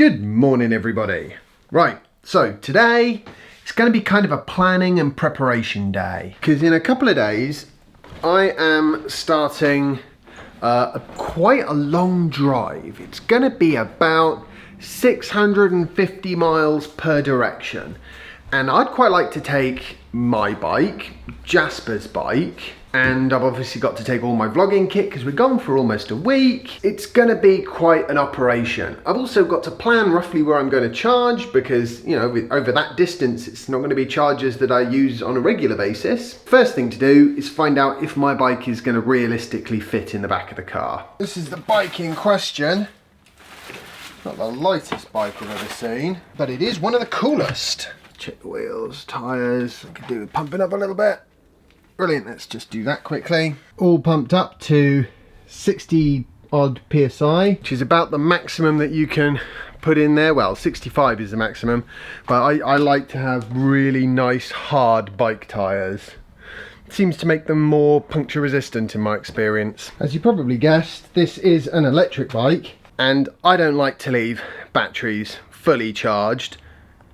Good morning, everybody. Right, so today it's going to be kind of a planning and preparation day, because in a couple of days I am starting quite a long drive. It's going to be about 650 miles per direction, and I'd quite like to take my bike, Jasper's bike, and I've obviously got to take all my vlogging kit because we're gone for almost a week. It's gonna be quite an operation. I've also got to plan roughly where I'm going to charge because, you know, over that distance, it's not going to be chargers that I use on a regular basis. First thing to do is find out if my bike is going to realistically fit in the back of the car. This is the bike in question. Not the lightest bike I've ever seen, but it is one of the coolest. Check the wheels, tyres, I could do with pumping up a little bit. Brilliant, let's just do that quickly. All pumped up to 60 odd PSI, which is about the maximum that you can put in there. Well, 65 is the maximum, but I like to have really nice hard bike tyres. It seems to make them more puncture resistant in my experience. As you probably guessed, this is an electric bike, and I don't like to leave batteries fully charged.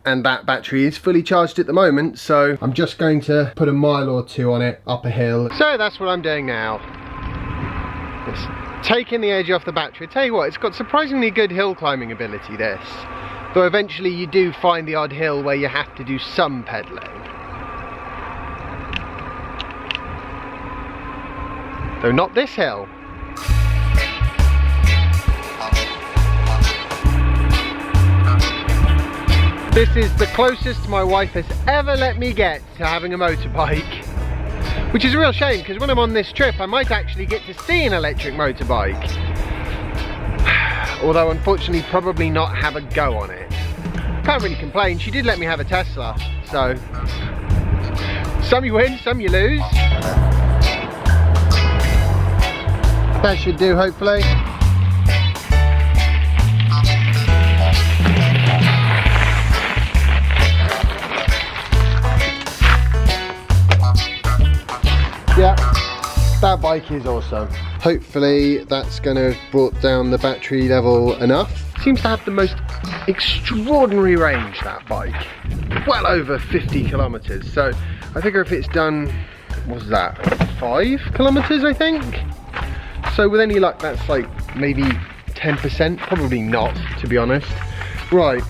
And that battery is fully charged at the moment, so I'm just going to put a mile or two on it up a hill. So that's what I'm doing now. Just taking the edge off the battery. I tell you what, it's got surprisingly good hill climbing ability, this. Though eventually you do find the odd hill where you have to do some pedalling. Though not this hill. This is the closest my wife has ever let me get to having a motorbike, which is a real shame because when I'm on this trip I might actually get to see an electric motorbike, although unfortunately probably not have a go on it. Can't really complain, she did let me have a Tesla, so some you win, some you lose. That should do, hopefully. Yeah, that bike is awesome. Hopefully that's going to have brought down the battery level enough. Seems to have the most extraordinary range, that bike. Well over 50 kilometers. So I figure if it's done, what's that, 5 kilometers I think? So with any luck that's like maybe 10%, probably not to be honest. Right,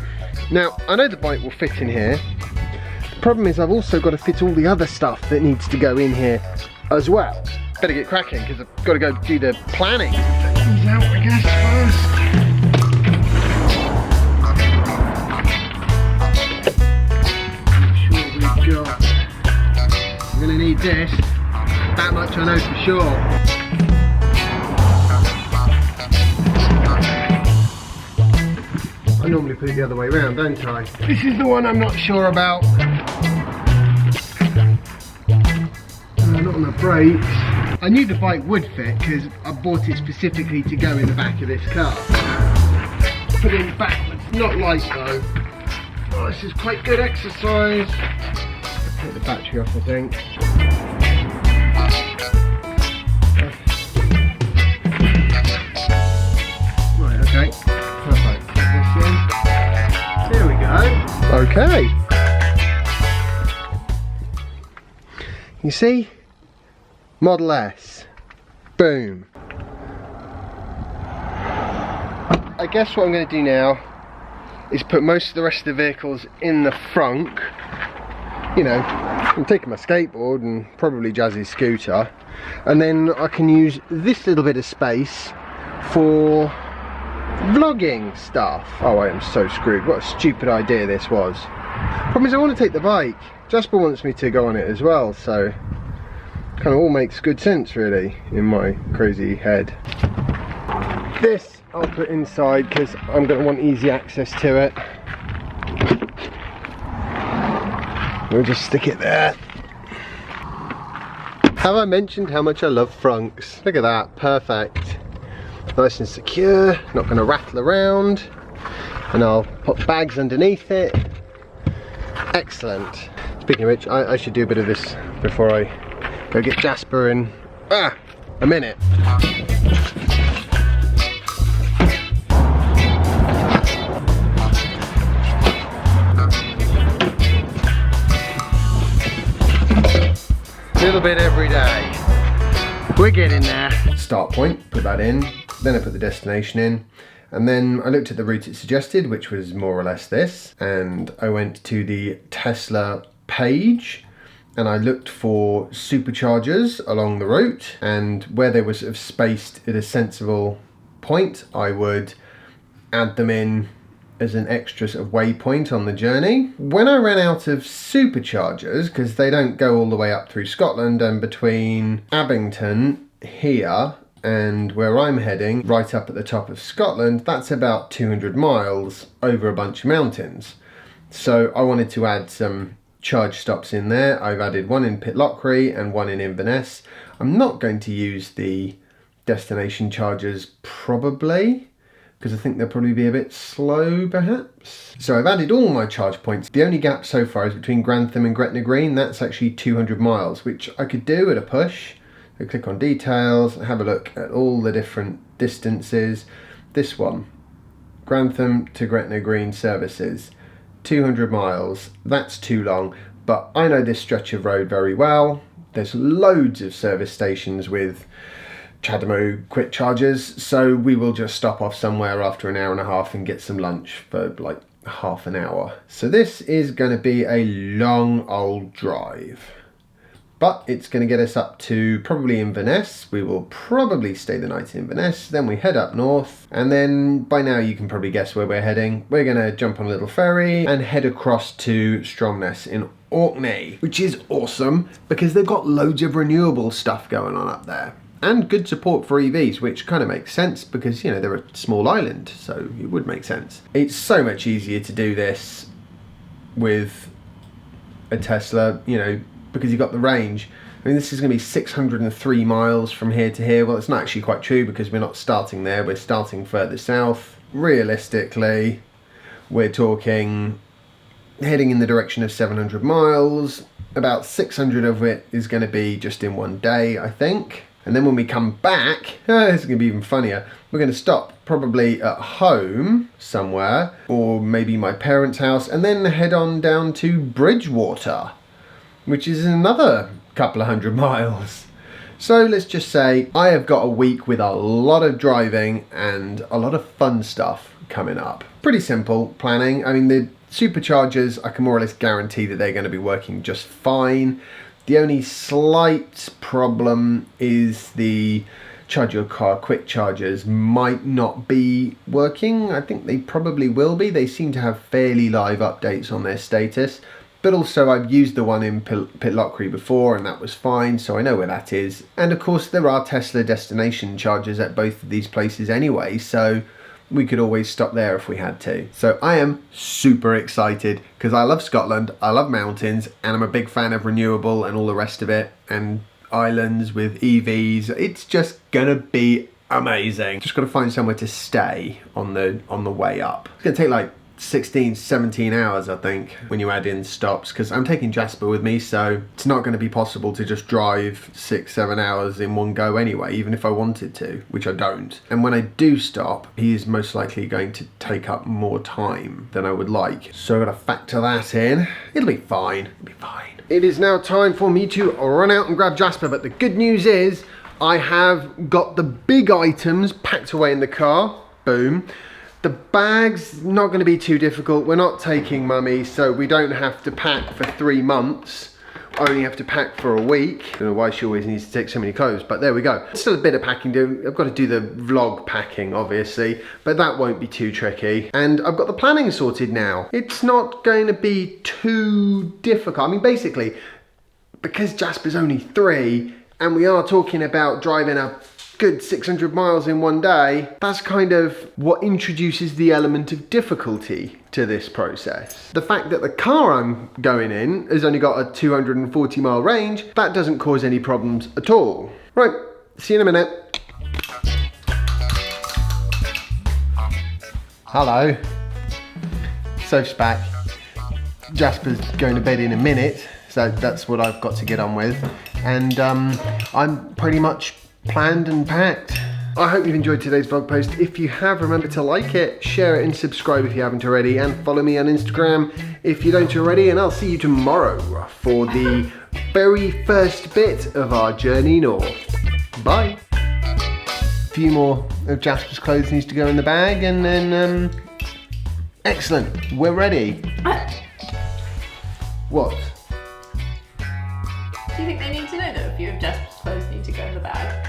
now I know the bike will fit in here. The problem is I've also got to fit all the other stuff that needs to go in here as well. Better get cracking because I've got to go do the planning. Check these out, I guess, first. Sure we've got. I'm going to need this. That much I know for sure. I normally put it the other way around, don't I? This is the one I'm not sure about. Not on the brakes. I knew the bike would fit because I bought it specifically to go in the back of this car. Put it in backwards, not light though. Oh, this is quite good exercise. Take the battery off, I think. Right, okay. Perfect. Put this in. There we go. Okay. You see? Model S. Boom. I guess what I'm going to do now is put most of the rest of the vehicles in the front. You know, I'm taking my skateboard and probably Jazzy's scooter, and then I can use this little bit of space for vlogging stuff. Oh, I am so screwed. What a stupid idea this was. Problem is I want to take the bike. Jasper wants me to go on it as well, so kind of all makes good sense really in my crazy head. This I'll put inside because I'm going to want easy access to it. We'll just stick it there. Have I mentioned how much I love frunks? Look at that, perfect. Nice and secure, not going to rattle around. And I'll put bags underneath it. Excellent. Speaking of which, I should do a bit of this before I go get Jasper in a minute. bit every day. We're getting there. Start point, put that in, then I put the destination in, and then I looked at the route it suggested, which was more or less this, and I went to the Tesla page and I looked for superchargers along the route, and where they were sort of spaced at a sensible point, I would add them in as an extra sort of waypoint on the journey. When I ran out of superchargers, because they don't go all the way up through Scotland, and between Abington here and where I'm heading, right up at the top of Scotland, that's about 200 miles over a bunch of mountains. So I wanted to add some charge stops in there. I've added one in Pitlochry and one in Inverness. I'm not going to use the destination chargers probably, because I think they'll probably be a bit slow perhaps. So I've added all my charge points. The only gap so far is between Grantham and Gretna Green. That's actually 200 miles, which I could do at a push. So click on details, have a look at all the different distances. This one, Grantham to Gretna Green services, 200 miles. That's too long, but I know this stretch of road very well. There's loads of service stations with CHAdeMO quick chargers, so we will just stop off somewhere after an hour and a half and get some lunch for like half an hour. So this is going to be a long old drive, but it's going to get us up to probably Inverness. We will probably stay the night in Inverness, then we head up north, and then by now you can probably guess where we're heading. We're going to jump on a little ferry and head across to Stromness in Orkney, which is awesome because they've got loads of renewable stuff going on up there. And good support for EVs, which kind of makes sense because, you know, they're a small island, so it would make sense. It's so much easier to do this with a Tesla, you know, because you've got the range. I mean, this is going to be 603 miles from here to here. Well, it's not actually quite true because we're not starting there. We're starting further south. Realistically, we're talking heading in the direction of 700 miles. About 600 of it is going to be just in one day, I think. And then when we come back, it's going to be even funnier. We're going to stop probably at home somewhere, or maybe my parents' house, and then head on down to Bridgewater, which is another couple of 100 miles. So let's just say I have got a week with a lot of driving and a lot of fun stuff coming up. Pretty simple planning. I mean, the superchargers, I can more or less guarantee that they're going to be working just fine. The only slight problem is the Charge Your Car quick chargers might not be working. I think they probably will be. They seem to have fairly live updates on their status. But also I've used the one in Pitlochry before and that was fine, so I know where that is. And of course there are Tesla destination chargers at both of these places anyway, so we could always stop there if we had to. So I am super excited because I love Scotland, I love mountains, and I'm a big fan of renewable and all the rest of it, and islands with EVs. It's just gonna be amazing. Just gotta find somewhere to stay on the way up. It's gonna take like 16, 17 hours, I think, when you add in stops, because I'm taking Jasper with me, so it's not going to be possible to just drive 6-7 hours in one go anyway, even if I wanted to, which I don't. And when I do stop, he is most likely going to take up more time than I would like. So I've got to factor that in. It'll be fine. It'll be fine. It is now time for me to run out and grab Jasper, but the good news is I have got the big items packed away in the car. Boom. The bag's not going to be too difficult. We're not taking mummy, so we don't have to pack for 3 months. I only have to pack for a week. I don't know why she always needs to take so many clothes, but there we go. Still a bit of packing to do. I've got to do the vlog packing, obviously, but that won't be too tricky. And I've got the planning sorted now. It's not going to be too difficult. I mean, basically, because Jasper's only 3, and we are talking about driving a good 600 miles in one day, that's kind of what introduces the element of difficulty to this process. The fact that the car I'm going in has only got a 240 mile range, that doesn't cause any problems at all. Right, see you in a minute. Hello. Soph's back. Jasper's going to bed in a minute, so that's what I've got to get on with. And I'm pretty much planned and packed. I hope you've enjoyed today's vlog post. If you have, remember to like it, share it and subscribe if you haven't already, and follow me on Instagram if you don't already, and I'll see you tomorrow for the very first bit of our journey north. Bye. A few more of Jasper's clothes needs to go in the bag, and then excellent, we're ready. What? Do you think they need to know that a few of Jasper's clothes need to go in the bag?